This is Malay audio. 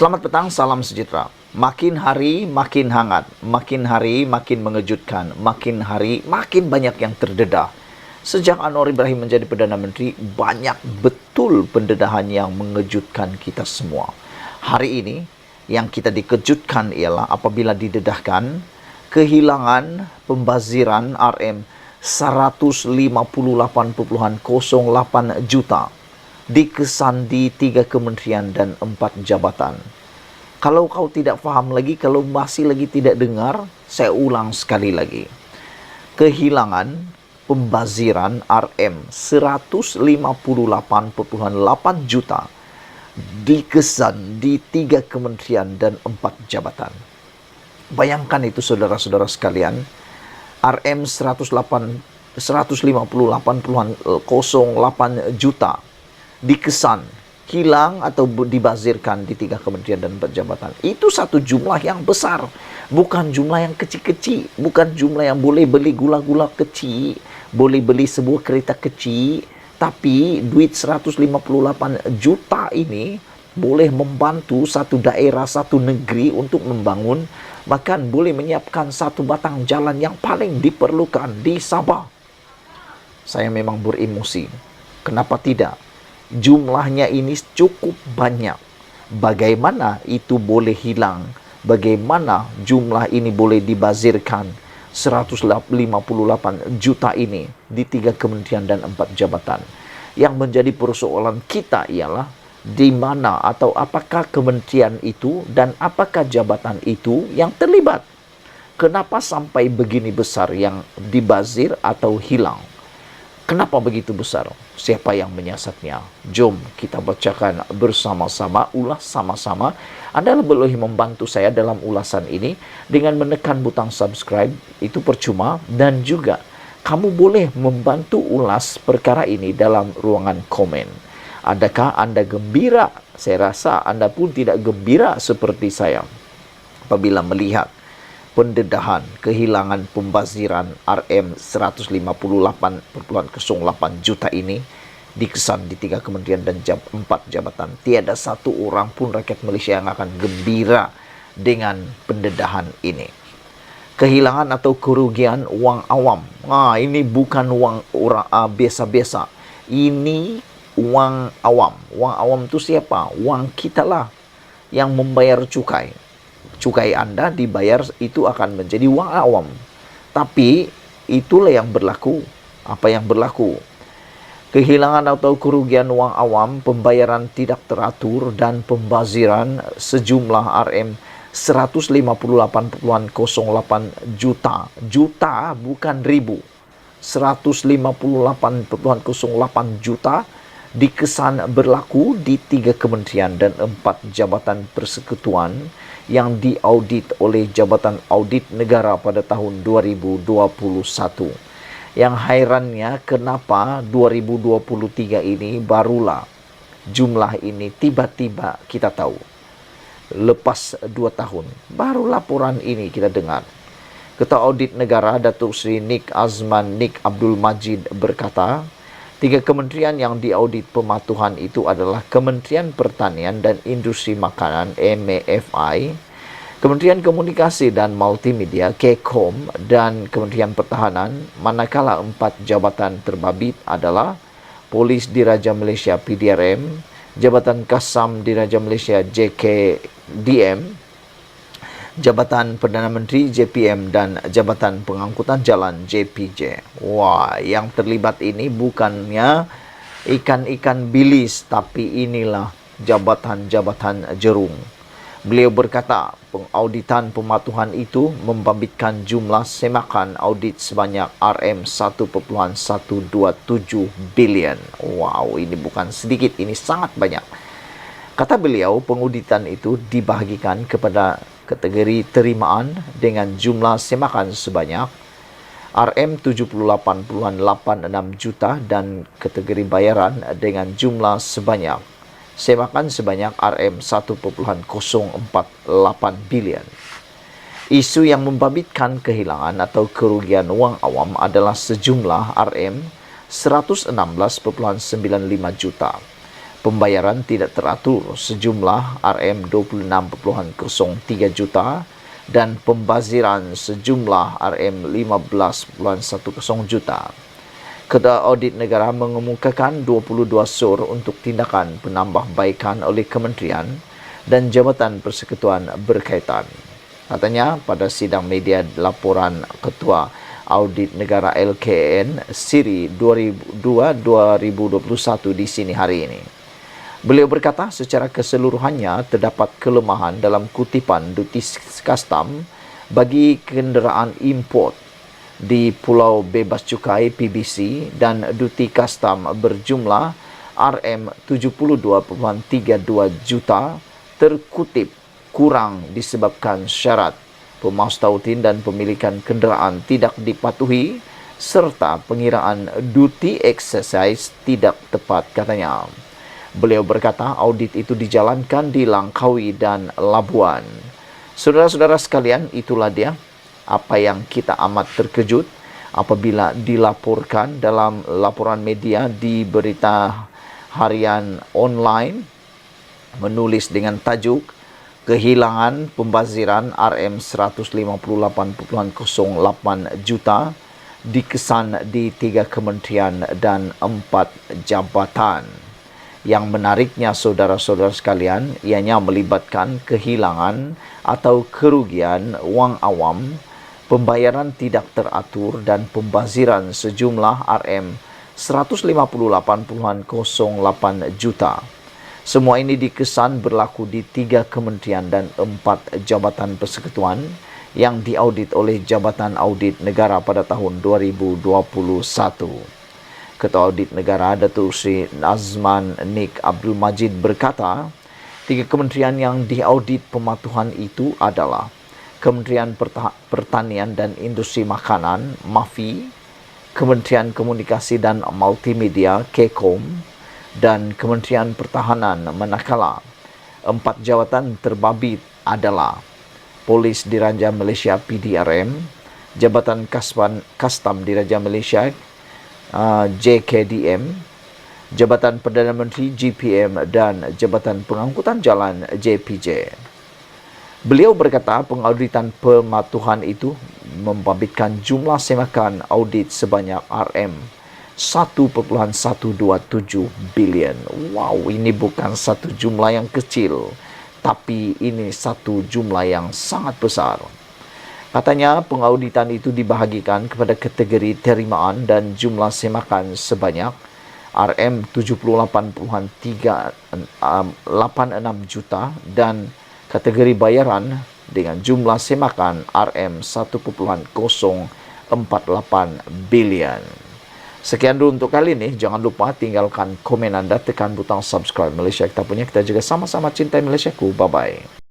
Selamat petang, salam sejahtera. Makin hari makin hangat, makin hari makin mengejutkan, makin hari makin banyak yang terdedah. Sejak Anwar Ibrahim menjadi Perdana Menteri, banyak betul pendedahan yang mengejutkan kita semua. Hari ini, yang kita dikejutkan ialah apabila didedahkan kehilangan pembaziran RM 158,08 juta dikesan di 3 kementerian dan 4 jabatan. Kalau kau tidak faham lagi, kalau masih lagi tidak dengar, saya ulang sekali lagi. Kehilangan pembaziran RM 158,8 juta dikesan di 3 kementerian dan 4 jabatan. Bayangkan itu saudara-saudara sekalian, RM 158,08 juta dikesan, hilang atau dibazirkan di 3 kementerian dan 4 jabatan. Itu satu jumlah yang besar, bukan jumlah yang kecil-kecil, bukan jumlah yang boleh beli gula-gula kecil, boleh beli sebuah kereta kecil, tapi duit 158 juta ini boleh membantu satu daerah, satu negeri untuk membangun, bahkan boleh menyiapkan satu batang jalan yang paling diperlukan di Sabah. Saya memang beremosi. Kenapa tidak? Jumlahnya ini cukup banyak. Bagaimana itu boleh hilang? Bagaimana jumlah ini boleh dibazirkan 158 juta ini di 3 kementerian dan 4 jabatan? Yang menjadi persoalan kita ialah di mana atau apakah kementerian itu dan apakah jabatan itu yang terlibat? Kenapa sampai begini besar yang dibazir atau hilang? Kenapa begitu besar? Siapa yang menyiasatnya? Jom kita bacakan bersama-sama, ulas sama-sama. Anda boleh membantu saya dalam ulasan ini dengan menekan butang subscribe, itu percuma. Dan juga kamu boleh membantu ulas perkara ini dalam ruangan komen. Adakah Anda gembira? Saya rasa Anda pun tidak gembira seperti saya apabila melihat pendedahan kehilangan pembaziran RM 158,08 juta ini dikesan di 3 kementerian dan 4 jabatan. Tiada satu orang pun rakyat Malaysia yang akan gembira dengan pendedahan ini. Kehilangan atau kerugian wang awam. Ini bukan wang orang biasa-biasa. Ini wang awam. Wang awam itu siapa? Wang kita lah yang membayar cukai. Cukai Anda dibayar, itu akan menjadi wang awam. Tapi itulah yang berlaku. Apa yang berlaku? Kehilangan atau kerugian wang awam, pembayaran tidak teratur dan pembaziran sejumlah RM 158,08 juta. Juta bukan ribu. 158,08 juta dikesan berlaku di 3 kementerian dan 4 jabatan persekutuan yang diaudit oleh Jabatan Audit Negara pada tahun 2021. Yang hairannya kenapa 2023 ini barulah jumlah ini tiba-tiba kita tahu. Lepas 2 tahun, baru laporan ini kita dengar. Ketua Audit Negara Datuk Seri Nik Azman Nik Abdul Majid berkata, 3 kementerian yang diaudit pematuhan itu adalah Kementerian Pertanian dan Industri Makanan (MEFI), Kementerian Komunikasi dan Multimedia (KECOM) dan Kementerian Pertahanan, manakala 4 jabatan terbabit adalah Polis Diraja Malaysia (PDRM), Jabatan Kasam Diraja Malaysia (JKDM), Jabatan Perdana Menteri JPM dan Jabatan Pengangkutan Jalan JPJ. Wah, yang terlibat ini bukannya ikan-ikan bilis, tapi inilah jabatan-jabatan jerung. Beliau berkata, pengauditan pematuhan itu membabitkan jumlah semakan audit sebanyak RM 1,127 bilion. Wow, ini bukan sedikit, ini sangat banyak. Kata beliau, pengauditan itu dibahagikan kepada kategori terimaan dengan jumlah semakan sebanyak RM 78,86 juta dan kategori bayaran dengan jumlah sebanyak semakan sebanyak RM 1,048 bilion. Isu yang membabitkan kehilangan atau kerugian wang awam adalah sejumlah RM 116,95 juta. pembayaran tidak teratur sejumlah RM26.03 juta dan pembaziran sejumlah RM15.10 juta. Ketua Audit Negara mengemukakan 22 sur untuk tindakan penambahbaikan oleh kementerian dan Jabatan Persekutuan berkaitan. Katanya pada sidang media laporan Ketua Audit Negara LKN Siri 2021 di sini hari ini. Beliau berkata secara keseluruhannya terdapat kelemahan dalam kutipan duty custom bagi kenderaan import di Pulau Bebas Cukai PBC dan duty custom berjumlah RM72.32 juta terkutip kurang disebabkan syarat pemaustautin dan pemilikan kenderaan tidak dipatuhi serta pengiraan duty exercise tidak tepat, katanya. Beliau berkata audit itu dijalankan di Langkawi dan Labuan. Saudara-saudara sekalian, itulah dia apa yang kita amat terkejut apabila dilaporkan dalam laporan media di berita harian online menulis dengan tajuk kehilangan pembaziran RM158.08 juta dikesan di 3 kementerian dan 4 jabatan. Yang menariknya saudara-saudara sekalian, ianya melibatkan kehilangan atau kerugian wang awam, pembayaran tidak teratur dan pembaziran sejumlah RM158.08 juta. Semua ini dikesan berlaku di 3 kementerian dan 4 jabatan persekutuan yang diaudit oleh Jabatan Audit Negara pada tahun 2021. Ketua Audit Negara Datuk Seri Nazman Nik Abdul Majid berkata, 3 kementerian yang diaudit pematuhan itu adalah Kementerian Pertanian dan Industri Makanan (MAFI), Kementerian Komunikasi dan Multimedia (KECOM), dan Kementerian Pertahanan manakala 4 jawatan terbabit adalah Polis Diraja Malaysia PDRM, Jabatan Kastam Diraja Malaysia JKDM, Jabatan Perdana Menteri GPM dan Jabatan Pengangkutan Jalan JPJ. Beliau berkata pengauditan pematuhan itu membabitkan jumlah semakan audit sebanyak RM1.127 bilion. Wow, ini bukan satu jumlah yang kecil, tapi ini satu jumlah yang sangat besar. Katanya pengauditan itu dibahagikan kepada kategori terimaan dan jumlah semakan sebanyak RM78.386 juta dan kategori bayaran dengan jumlah semakan RM1.048 bilion. Sekian dulu untuk kali ini. Jangan lupa tinggalkan komen anda, tekan butang subscribe. Malaysia kita punya, kita juga sama-sama cintai Malaysiaku. Bye-bye.